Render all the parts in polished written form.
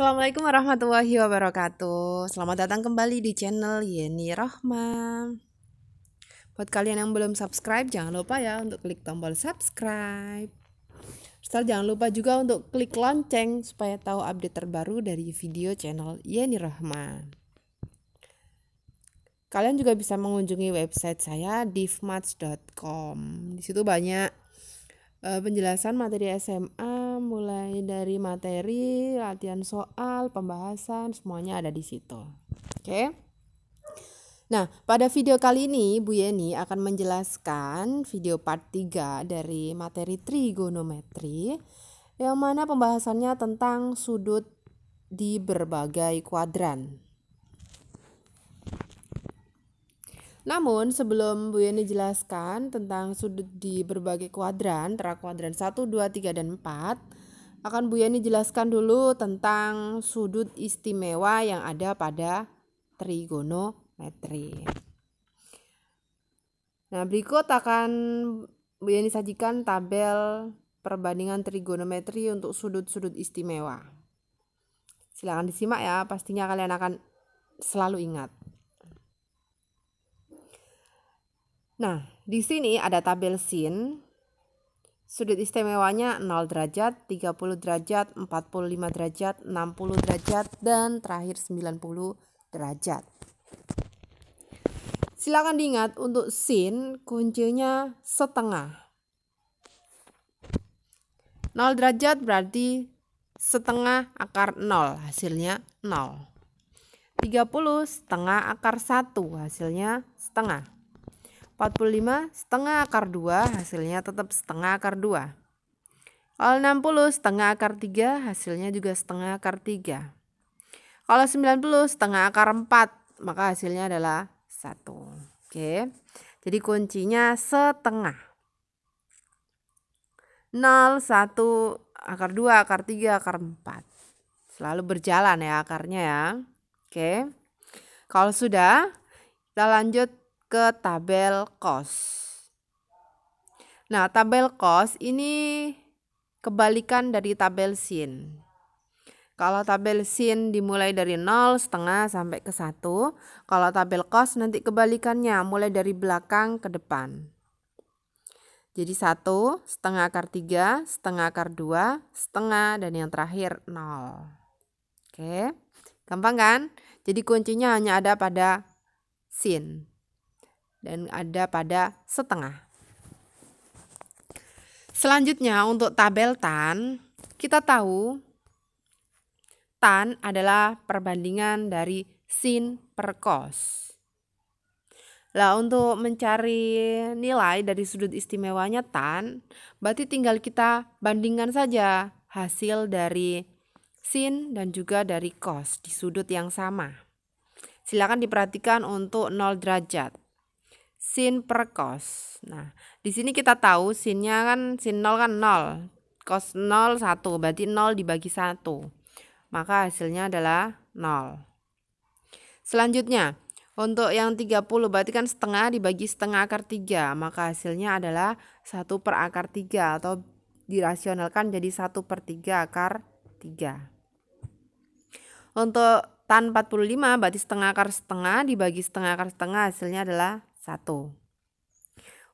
Assalamualaikum warahmatullahi wabarakatuh. Selamat datang kembali di channel Yeni Rohma. Buat kalian yang belum subscribe, jangan lupa ya untuk klik tombol subscribe. Serta jangan lupa juga untuk klik lonceng supaya tahu update terbaru dari video channel Yeni Rohma. Kalian juga bisa mengunjungi website saya divmatch.com. Di situ banyak penjelasan materi SMA, mulai dari materi, latihan soal, pembahasan, semuanya ada di situ. Oke. Nah, pada video kali ini Bu Yeni akan menjelaskan video part 3 dari materi trigonometri yang mana pembahasannya tentang sudut di berbagai kuadran. Namun sebelum Bu Yeni jelaskan tentang sudut di berbagai kuadran, antara kuadran 1, 2, 3, dan 4, akan Bu Yeni jelaskan dulu tentang sudut istimewa yang ada pada trigonometri. Nah, berikut akan Bu Yeni sajikan tabel perbandingan trigonometri untuk sudut-sudut istimewa. Silakan disimak ya, pastinya kalian akan selalu ingat. Nah, di sini ada tabel sin. Sudut istimewanya 0 derajat, 30 derajat, 45 derajat, 60 derajat, dan terakhir 90 derajat. Silakan diingat untuk sin kuncinya setengah. 0 derajat berarti setengah akar 0, hasilnya 0. 30 setengah akar 1, hasilnya setengah. 45 setengah akar 2, hasilnya tetap setengah akar 2. Kalau 60 setengah akar 3, hasilnya juga setengah akar 3. Kalau 90 setengah akar 4, maka hasilnya adalah 1. Oke. Jadi kuncinya setengah. 0, 1, akar 2, akar 3, akar 4. Selalu berjalan ya akarnya ya. Oke. Kalau sudah, kita lanjut ke tabel cos. Nah, tabel cos ini kebalikan dari tabel sin. Kalau tabel sin dimulai dari 0 setengah sampai ke 1. Kalau tabel cos nanti kebalikannya, mulai dari belakang ke depan. Jadi 1, setengah akar 3, setengah akar 2, setengah, dan yang terakhir 0. Oke, gampang kan? Jadi kuncinya hanya ada pada sin dan ada pada setengah. Selanjutnya untuk tabel tan, kita tahu tan adalah perbandingan dari sin per cos. Lah untuk mencari nilai dari sudut istimewanya tan, berarti tinggal kita bandingkan saja hasil dari sin dan juga dari cos di sudut yang sama. Silakan diperhatikan untuk 0 derajat. Sin per cos. Nah, di sini kita tahu sinnya kan sin 0 kan 0. Cos 0 1, berarti 0 dibagi 1. Maka hasilnya adalah 0. Selanjutnya, untuk yang 30 berarti kan setengah dibagi setengah akar 3. Maka hasilnya adalah 1 per akar 3 atau dirasionalkan jadi 1 per 3 akar 3. Untuk tan 45 berarti setengah akar setengah dibagi setengah akar setengah, hasilnya adalah 1.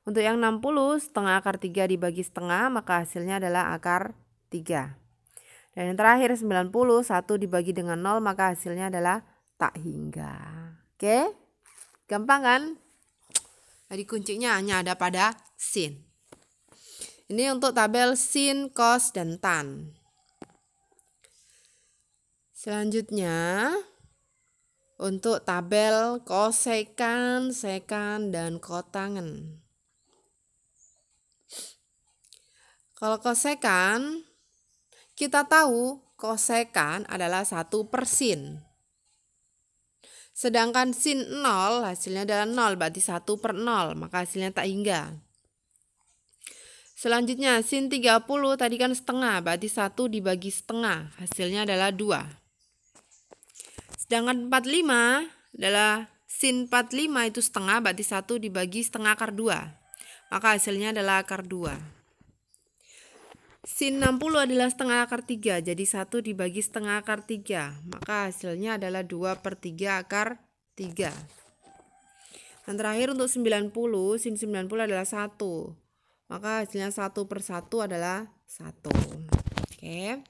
Untuk yang 60 setengah akar 3 dibagi setengah, maka hasilnya adalah akar 3. Dan yang terakhir 90 1 dibagi dengan 0, maka hasilnya adalah tak hingga. Oke, gampang kan? Jadi kuncinya hanya ada pada sin. Ini untuk tabel sin, cos, dan tan. Selanjutnya untuk tabel kosekan, sekan, dan kotangen. Kalau kosekan, kita tahu kosekan adalah 1 per sin. Sedangkan sin 0 hasilnya adalah 0, berarti 1 per 0, maka hasilnya tak hingga. Selanjutnya sin 30 tadi kan setengah, berarti 1 dibagi setengah, hasilnya adalah 2. Sedangkan 45 adalah sin 45 itu setengah, berarti 1 dibagi setengah akar 2. Maka hasilnya adalah akar 2. Sin 60 adalah setengah akar 3, jadi 1 dibagi setengah akar 3, maka hasilnya adalah 2/3 akar 3. Dan terakhir untuk 90, sin 90 adalah 1, maka hasilnya 1/1 adalah 1. Oke.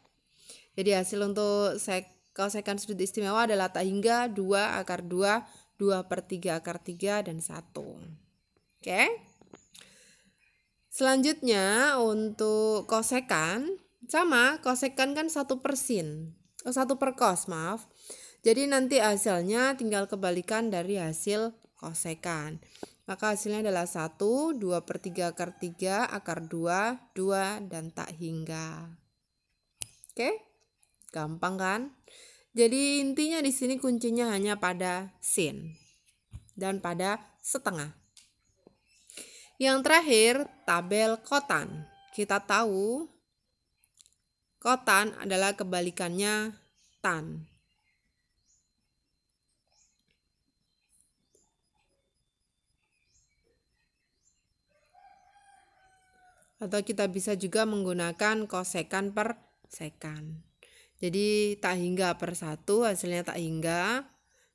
Jadi hasil untuk kosekan sudut istimewa adalah tak hingga 2 akar 2, 2/3 akar 3, dan 1. Oke. Selanjutnya untuk kosekan, sama, kosekan kan 1/sin. 1/cos, maaf. Jadi nanti hasilnya tinggal kebalikan dari hasil kosekan. Maka hasilnya adalah 1, 2/3 akar 3, akar 2, 2, dan tak hingga. Oke? Gampang kan? Jadi intinya di sini kuncinya hanya pada sin dan pada setengah. Yang terakhir, tabel kotan. Kita tahu kotan adalah kebalikannya tan. Atau kita bisa juga menggunakan kosekan per sekan. Jadi tak hingga per 1 hasilnya tak hingga,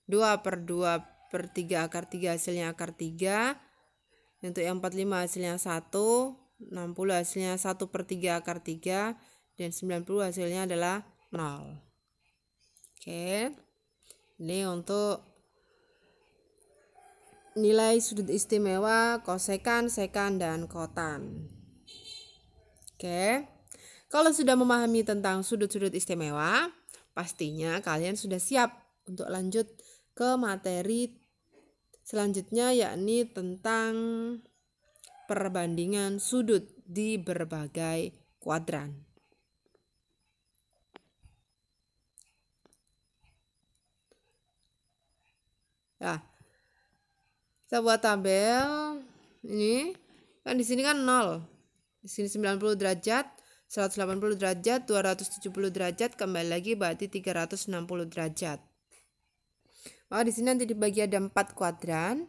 2/2/3 akar 3 hasilnya akar 3, untuk yang 45 hasilnya 1, 60 hasilnya 1/3 akar 3, dan 90 hasilnya adalah 0. Oke, ini untuk nilai sudut istimewa kosekan, sekan, dan kotan. Oke, kalau sudah memahami tentang sudut-sudut istimewa, pastinya kalian sudah siap untuk lanjut ke materi selanjutnya, yakni tentang perbandingan sudut di berbagai kuadran. Nah, kita buat tabel. Ini kan di sini kan 0. Di sini 90 derajat, 180 derajat, 270 derajat, kembali lagi berarti 360 derajat. Maka di sini nanti dibagi ada 4 kuadran.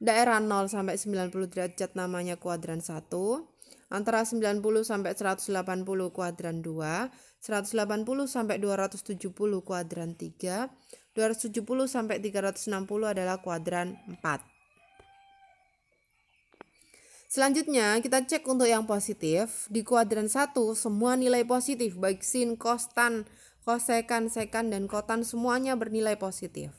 Daerah 0 sampai 90 derajat namanya kuadran 1. Antara 90 sampai 180 kuadran 2. 180 sampai 270 kuadran 3. 270 sampai 360 adalah kuadran 4. Selanjutnya kita cek untuk yang positif. Di kuadran 1 semua nilai positif, baik sin, cos, tan, kosekan, sekan, dan kotan semuanya bernilai positif.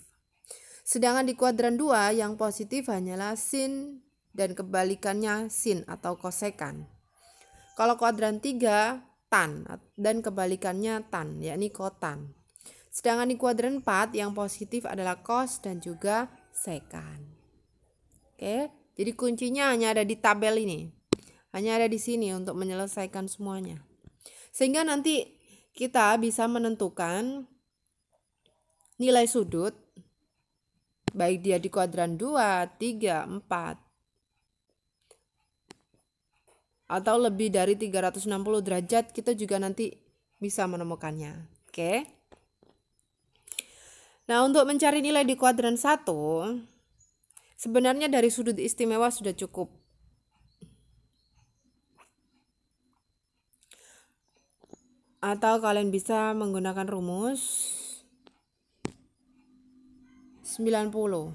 Sedangkan di kuadran 2 yang positif hanyalah sin dan kebalikannya sin atau kosekan. Kalau kuadran 3 tan dan kebalikannya tan, yakni kotan. Sedangkan di kuadran 4 yang positif adalah cos dan juga sekan. Oke. Jadi kuncinya hanya ada di tabel ini. Hanya ada di sini untuk menyelesaikan semuanya. Sehingga nanti kita bisa menentukan nilai sudut, baik dia di kuadran 2, 3, 4, atau lebih dari 360 derajat, kita juga nanti bisa menemukannya. Oke. Nah, untuk mencari nilai di kuadran 1, sebenarnya dari sudut istimewa sudah cukup. Atau kalian bisa menggunakan rumus 90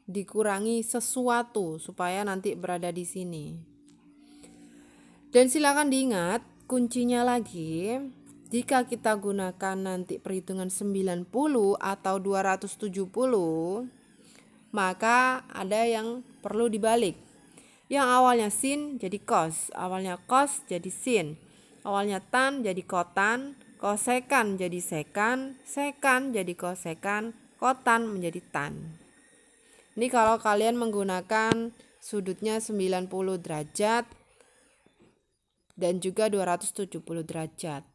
dikurangi sesuatu supaya nanti berada di sini. Dan silakan diingat kuncinya lagi, jika kita gunakan nanti perhitungan 90 atau 270, maka ada yang perlu dibalik. Yang awalnya sin jadi cos, awalnya cos jadi sin, awalnya tan jadi kotan, kosekan jadi sekan, sekan jadi kosekan, kotan menjadi tan. Ini kalau kalian menggunakan sudutnya 90 derajat dan juga 270 derajat.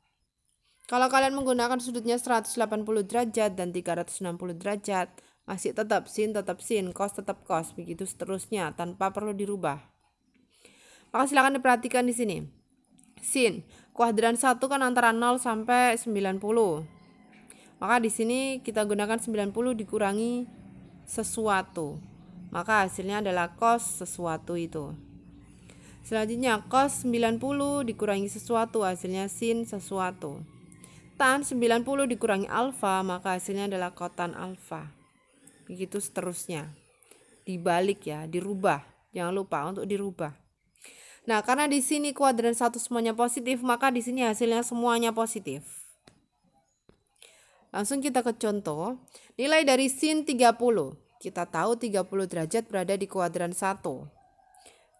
Kalau kalian menggunakan sudutnya 180 derajat dan 360 derajat, masih tetap sin, cos tetap cos, begitu seterusnya tanpa perlu dirubah. Maka silakan diperhatikan di sini. Sin, kuadran 1 kan antara 0 sampai 90. Maka di sini kita gunakan 90 dikurangi sesuatu. Maka hasilnya adalah cos sesuatu itu. Selanjutnya cos 90 dikurangi sesuatu, hasilnya sin sesuatu. Tan 90 dikurangi alfa, maka hasilnya adalah kotan alfa. Begitu seterusnya. Dibalik ya, dirubah. Jangan lupa untuk dirubah. Nah, karena di sini kuadran 1 semuanya positif, maka di sini hasilnya semuanya positif. Langsung kita ke contoh. Nilai dari sin 30. Kita tahu 30 derajat berada di kuadran 1.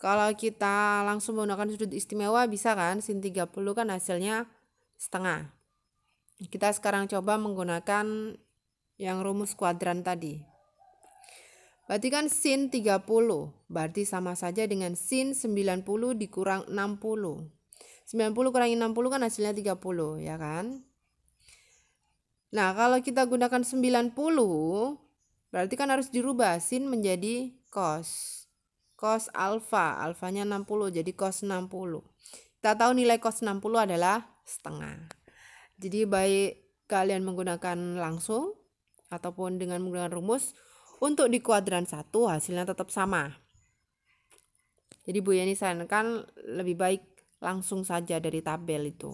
Kalau kita langsung menggunakan sudut istimewa bisa kan? Sin 30 kan hasilnya setengah. Kita sekarang coba menggunakan yang rumus kuadran tadi. Berarti kan sin 30. Berarti sama saja dengan sin 90 dikurang 60. 90 kurangi 60 kan hasilnya 30, ya kan? Nah, kalau kita gunakan 90, berarti kan harus dirubah sin menjadi cos. Cos alfa, alfanya 60, jadi cos 60. Kita tahu nilai cos 60 adalah setengah. Jadi baik kalian menggunakan langsung ataupun dengan menggunakan rumus, untuk di kuadran 1 hasilnya tetap sama. Jadi Bu Yeni sarankan lebih baik langsung saja dari tabel itu,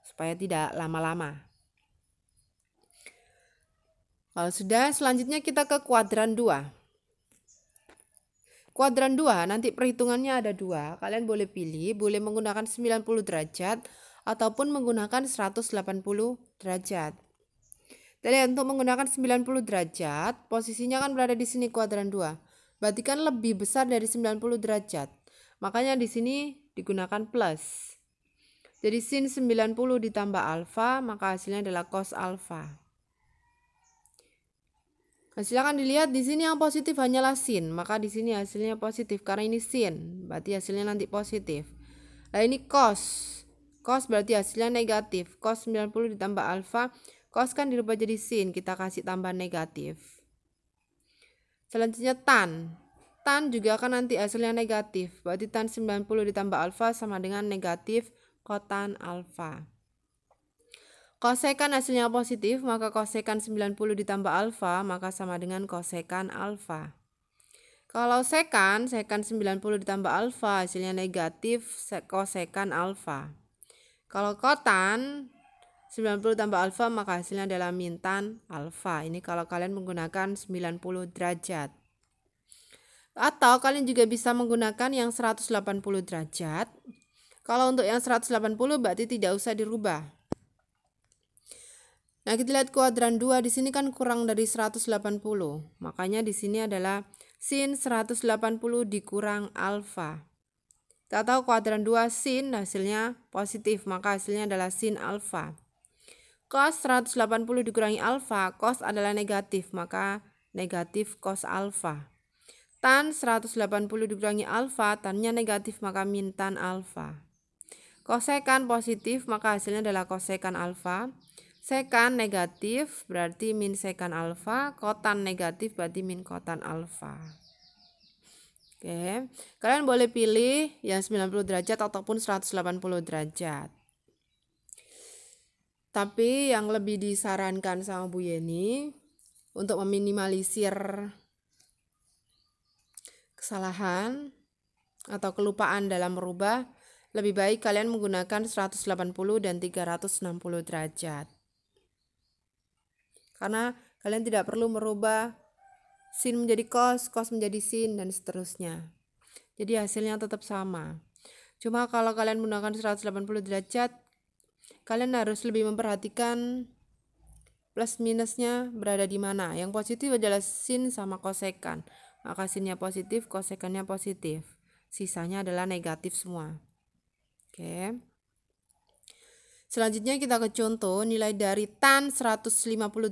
supaya tidak lama-lama. Kalau sudah, selanjutnya kita ke kuadran 2. Kuadran 2 nanti perhitungannya ada 2. Kalian boleh pilih, boleh menggunakan 90 derajat ataupun menggunakan 180 derajat. Jadi untuk menggunakan 90 derajat, posisinya kan berada di sini kuadran 2. Berarti kan lebih besar dari 90 derajat. Makanya di sini digunakan plus. Jadi sin 90 ditambah alfa, maka hasilnya adalah cos alfa. Nah, silakan dilihat di sini yang positif hanyalah sin, maka di sini hasilnya positif karena ini sin, berarti hasilnya nanti positif. Nah, ini cos. Cos berarti hasilnya negatif. Cos 90 ditambah alfa, cos kan dirubah jadi sin, kita kasih tambah negatif. Selanjutnya tan. Tan juga kan nanti hasilnya negatif, berarti tan 90 ditambah alfa sama dengan negatif kotan alfa. Kosekan hasilnya positif, maka kosekan 90 ditambah alfa, maka sama dengan kosekan alfa. Kalau sekan 90 ditambah alfa, hasilnya negatif kosekan alfa. Kalau kotan 90 tambah alfa, maka hasilnya adalah min tan alfa. Ini kalau kalian menggunakan 90 derajat. Atau kalian juga bisa menggunakan yang 180 derajat. Kalau untuk yang 180 berarti tidak usah dirubah. Nah, kita lihat kuadran 2 di sini kan kurang dari 180. Makanya di sini adalah sin 180 dikurang alfa. Kita tahu kuadran 2 sin hasilnya positif, maka hasilnya adalah sin alfa. Cos 180 dikurangi alfa, cos adalah negatif, maka negatif cos alfa. Tan 180 dikurangi alfa, tannya negatif, maka min tan alfa. Kosekan positif, maka hasilnya adalah kosekan alfa. Sekan negatif berarti min sekan alfa, kotan negatif berarti min kotan alfa. Oke, kalian boleh pilih yang 90 derajat ataupun 180 derajat. Tapi yang lebih disarankan sama Bu Yeni untuk meminimalisir kesalahan atau kelupaan dalam merubah, lebih baik kalian menggunakan 180 dan 360 derajat. Karena kalian tidak perlu merubah sin menjadi cos, cos menjadi sin, dan seterusnya. Jadi hasilnya tetap sama. Cuma kalau kalian menggunakan 180 derajat, kalian harus lebih memperhatikan plus minusnya berada di mana. Yang positif adalah sin sama kosekan. Maka sinnya positif, kosekannya positif. Sisanya adalah negatif semua. Oke. Selanjutnya kita ke contoh nilai dari tan 150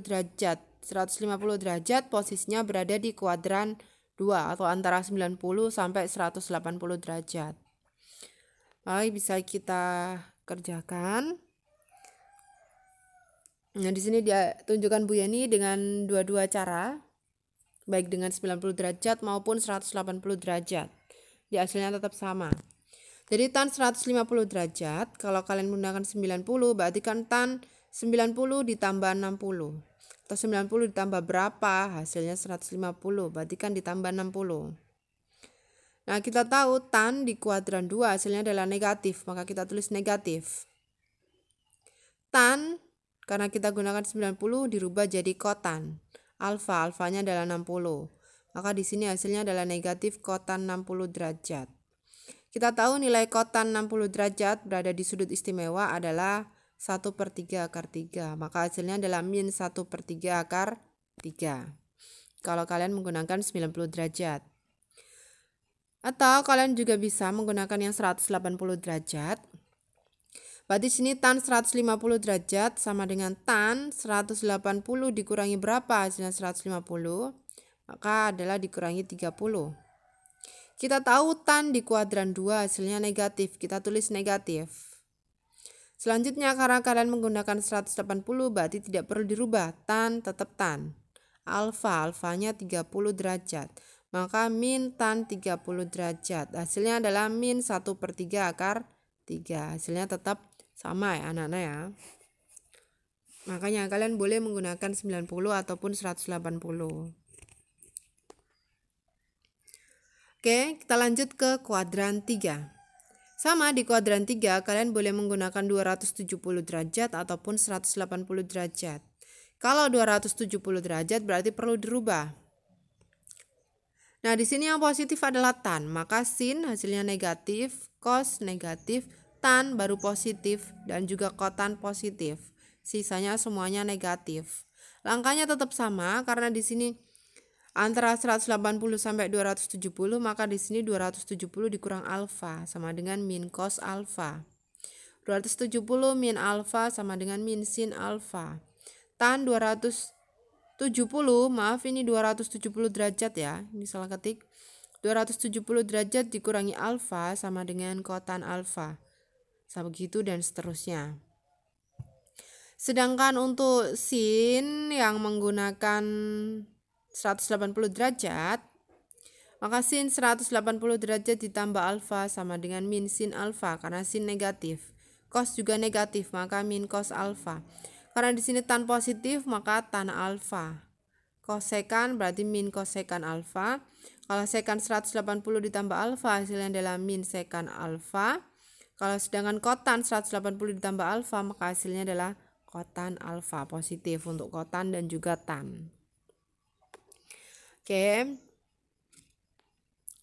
derajat. 150 derajat posisinya berada di kuadran 2 atau antara 90 sampai 180 derajat. Mari bisa kita kerjakan. Nah, di sini dia tunjukkan Bu Yeni dengan dua-dua cara, baik dengan 90 derajat maupun 180 derajat. Di hasilnya tetap sama. Jadi tan 150 derajat, kalau kalian menggunakan 90 berarti kan tan 90 ditambah 60. Atau 90 ditambah berapa? Hasilnya 150, berarti kan ditambah 60. Nah, kita tahu tan di kuadran 2 hasilnya adalah negatif, maka kita tulis negatif. Tan, karena kita gunakan 90 dirubah jadi kotan. Alfanya adalah 60. Maka di sini hasilnya adalah negatif kotan 60 derajat. Kita tahu nilai kotan 60 derajat berada di sudut istimewa adalah 1/3 akar 3. Maka hasilnya adalah min 1/3 akar 3. Kalau kalian menggunakan 90 derajat. Atau kalian juga bisa menggunakan yang 180 derajat. Berarti sini tan 150 derajat sama dengan tan 180 dikurangi berapa hasilnya 150? Maka adalah dikurangi 30. Kita tahu tan di kuadran 2 hasilnya negatif, kita tulis negatif. Selanjutnya karena kalian menggunakan 180 berarti tidak perlu dirubah, tan tetap tan. Alfanya 30 derajat. Maka min tan 30 derajat. Hasilnya adalah min 1/3 akar 3. Hasilnya tetap sama ya anak-anak ya. Makanya kalian boleh menggunakan 90 ataupun 180. Oke, kita lanjut ke kuadran 3. Sama di kuadran 3 kalian boleh menggunakan 270 derajat ataupun 180 derajat. Kalau 270 derajat berarti perlu dirubah. Nah, di sini yang positif adalah tan, maka sin hasilnya negatif, cos negatif, tan baru positif, dan juga kotan positif. Sisanya semuanya negatif. Langkahnya tetap sama karena di sini antara 180 sampai 270, maka di sini 270 dikurang alfa sama dengan min cos alfa. 270 min alfa sama dengan min sin alfa. Tan 270, maaf ini 270 derajat ya, ini salah ketik. 270 derajat dikurangi alfa sama dengan kotan alfa. Sama begitu dan seterusnya. Sedangkan untuk sin yang menggunakan 180 derajat, maka sin 180 derajat ditambah alfa sama dengan min sin alfa karena sin negatif. Cos juga negatif, maka min cos alfa. Karena di sini tan positif, maka tan alfa. Kosekan berarti min kosekan alfa. Kalau sekan 180 ditambah alfa hasilnya adalah min sekan alfa. Kalau sedangkan kotan 180 ditambah alfa maka hasilnya adalah kotan alfa positif untuk kotan dan juga tan. Oke.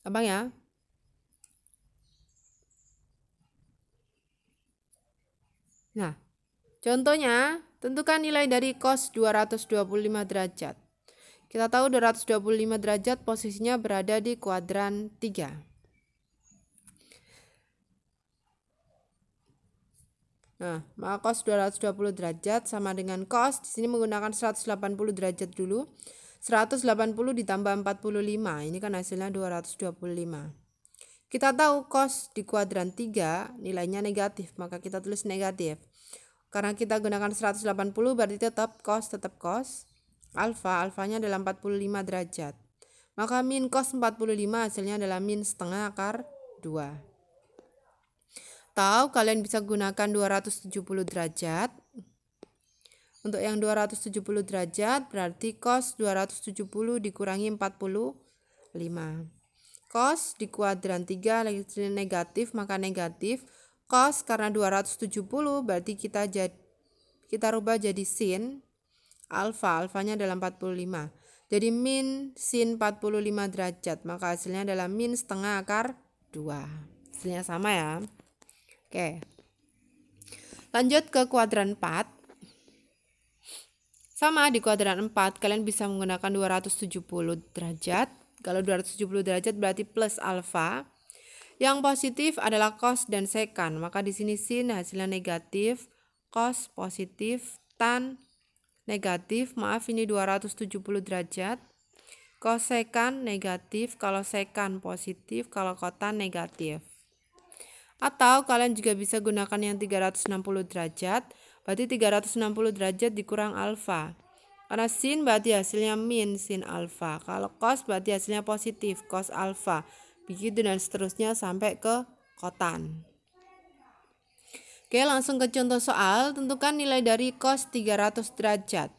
Gampang ya? Nah, contohnya tentukan nilai dari cos 225 derajat. Kita tahu 225 derajat posisinya berada di kuadran 3. Nah, maka cos 220 derajat sama dengan cos, di sini menggunakan 180 derajat dulu. 180 ditambah 45, ini kan hasilnya 225. Kita tahu cos di kuadran 3 nilainya negatif, maka kita tulis negatif. Karena kita gunakan 180 berarti tetap cos. Alfanya adalah 45 derajat. Maka min cos 45 hasilnya adalah min setengah akar 2. Atau kalian bisa gunakan 270 derajat. Untuk yang 270 derajat berarti cos 270 dikurangi 45. Cos di kuadran 3 lagi negatif maka negatif. Cos karena 270 berarti kita rubah jadi sin. Alfanya adalah 45. Jadi min sin 45 derajat. Maka hasilnya adalah min setengah akar 2. Hasilnya sama ya. Oke. Lanjut ke kuadran 4. Sama di kuadran 4 kalian bisa menggunakan 270 derajat. Kalau 270 derajat berarti plus alfa. Yang positif adalah cos dan sekan. Maka di sini sin hasilnya negatif, cos positif, tan negatif. Maaf ini 270 derajat. Kosekan negatif, kalau sekan positif, kalau kotan negatif. Atau kalian juga bisa gunakan yang 360 derajat. Berarti 360 derajat dikurang alfa. Karena sin berarti hasilnya min sin alfa. Kalau cos berarti hasilnya positif, cos alfa. Begitu dan seterusnya sampai ke kotan. Oke, langsung ke contoh soal. Tentukan nilai dari cos 300 derajat.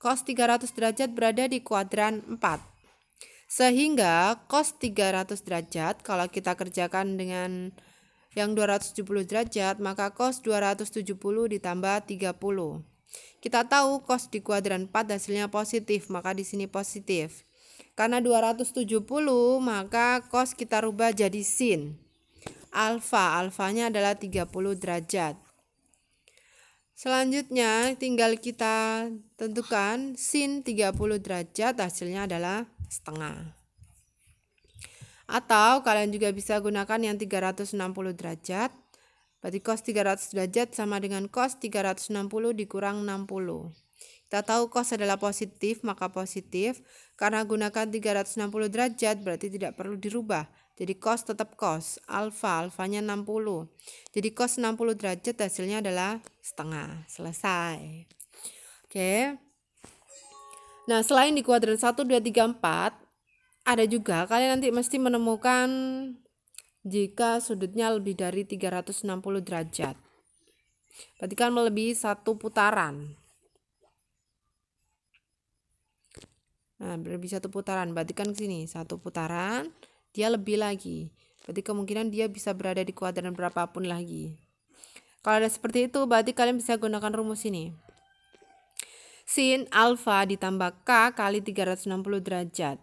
Cos 300 derajat berada di kuadran 4. Sehingga cos 300 derajat, kalau kita kerjakan dengan yang 270 derajat, maka cos 270 ditambah 30. Kita tahu cos di kuadran 4 hasilnya positif, maka di sini positif. Karena 270, maka cos kita rubah jadi sin. Alfanya adalah 30 derajat. Selanjutnya tinggal kita tentukan sin 30 derajat hasilnya adalah setengah. Atau kalian juga bisa gunakan yang 360 derajat. Berarti cos 300 derajat sama dengan cos 360 dikurang 60. Kita tahu cos adalah positif, maka positif. Karena gunakan 360 derajat berarti tidak perlu dirubah. Jadi cos tetap cos, alfanya 60. Jadi cos 60 derajat hasilnya adalah setengah. Selesai. Oke. Nah, selain di kuadran 1, 2, 3, 4, ada juga kalian nanti mesti menemukan jika sudutnya lebih dari 360 derajat. Berarti kan melebihi satu putaran. Nah, lebih satu putaran, berarti kan sini satu putaran, dia lebih lagi. Berarti kemungkinan dia bisa berada di kuadran berapapun lagi. Kalau ada seperti itu, berarti kalian bisa gunakan rumus ini. Sin alfa ditambah K kali 360 derajat.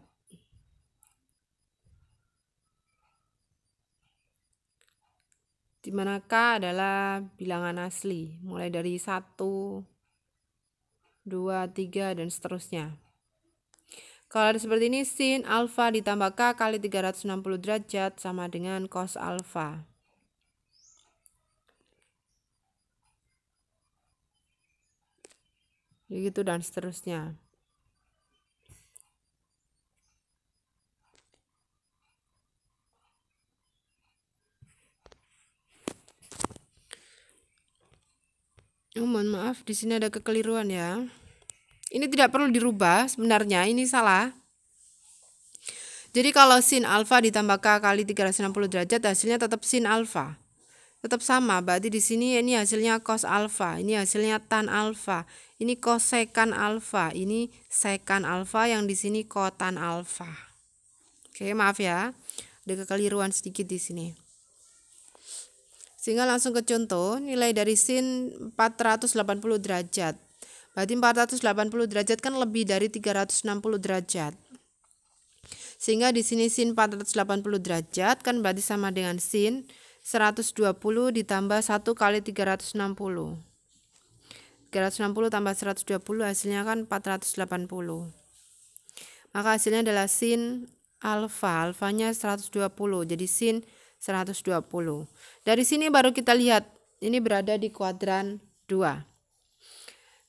Di mana K adalah bilangan asli, mulai dari 1, 2, 3, dan seterusnya. Kalau ada seperti ini, sin alfa ditambah K kali 360 derajat sama dengan cos alfa. Begitu dan seterusnya. Oh, mohon maaf, di sini ada kekeliruan ya. Ini tidak perlu dirubah, sebenarnya ini salah. Jadi kalau sin alfa ditambah K kali 360 derajat hasilnya tetap sin alfa. Tetap sama, berarti di sini ini hasilnya cos alfa, ini hasilnya tan alfa, ini kosekan alfa, ini sekan alfa, yang di sini kotan alfa. Oke, maaf ya. Ada kekeliruan sedikit di sini. Sehingga langsung ke contoh, nilai dari sin 480 derajat. Berarti 480 derajat kan lebih dari 360 derajat. Sehingga di sini sin 480 derajat kan berarti sama dengan sin 120 ditambah 1 kali 360. 360 tambah 120 hasilnya kan 480. Maka hasilnya adalah sin alfanya 120. Jadi sin 120. Dari sini baru kita lihat ini berada di kuadran 2.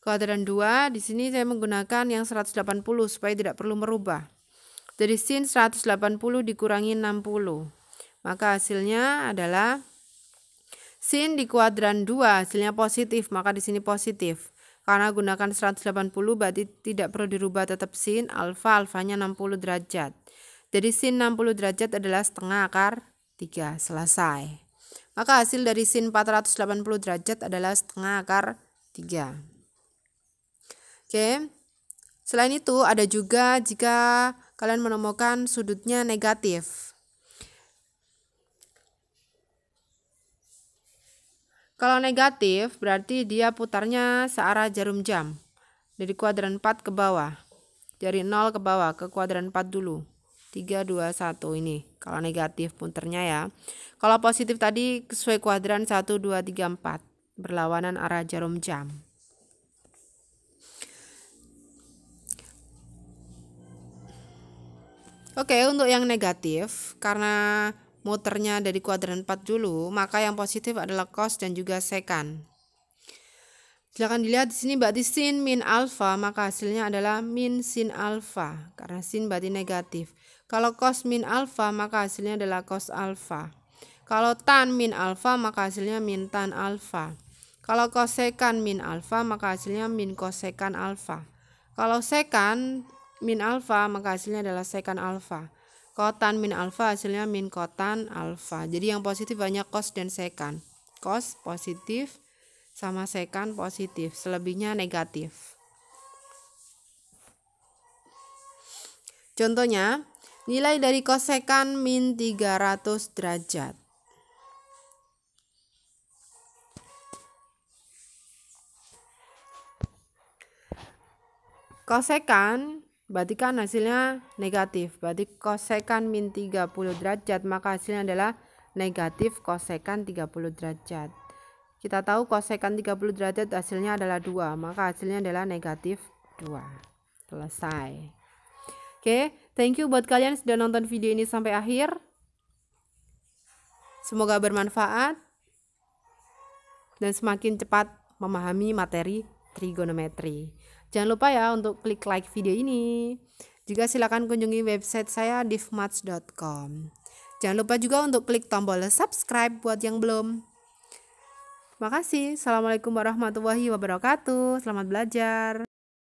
Kuadran 2 di sini saya menggunakan yang 180 supaya tidak perlu merubah. Jadi sin 180 dikurangi 60. Maka hasilnya adalah sin di kuadran 2 hasilnya positif, maka di sini positif. Karena gunakan 180 berarti tidak perlu dirubah, tetap sin alfanya 60 derajat. Jadi sin 60 derajat adalah setengah akar 3. Selesai. Maka hasil dari sin 480 derajat adalah setengah akar 3. Oke. Selain itu ada juga jika kalian menemukan sudutnya negatif. Kalau negatif berarti dia putarnya searah jarum jam. Dari kuadran 4 ke bawah. Dari 0 ke bawah ke kuadran 4 dulu. 3, 2, 1 ini. Kalau negatif putarnya ya. Kalau positif tadi sesuai kuadran 1, 2, 3, 4. Berlawanan arah jarum jam. Oke, untuk yang negatif, karena muternya dari kuadran 4 dulu, maka yang positif adalah cos dan juga sekan. Silahkan dilihat di sini berarti sin min alfa, maka hasilnya adalah min sin alfa, karena sin berarti negatif. Kalau cos min alfa, maka hasilnya adalah cos alfa. Kalau tan min alfa, maka hasilnya min tan alfa. Kalau kosekan min alfa, maka hasilnya min kosekan alfa. Kalau sekan min alfa, maka hasilnya adalah sekan alfa. Kotan min alfa hasilnya min kotan alfa. Jadi yang positif banyak cos dan sekan. Cos positif sama sekan positif, selebihnya negatif. Contohnya, Nilai dari kosekan min 300 derajat. Kosekan berarti kan hasilnya negatif. Berarti kosekan min 30 derajat, maka hasilnya adalah negatif kosekan 30 derajat. Kita tahu kosekan 30 derajat hasilnya adalah 2, maka hasilnya adalah negatif 2. Selesai. Oke, thank you buat kalian sudah nonton video ini sampai akhir. Semoga bermanfaat dan semakin cepat memahami materi trigonometri. Jangan lupa ya untuk klik like video ini. Juga silakan kunjungi website saya divmaths.com. Jangan lupa juga untuk klik tombol subscribe buat yang belum. Makasih. Assalamualaikum warahmatullahi wabarakatuh. Selamat belajar.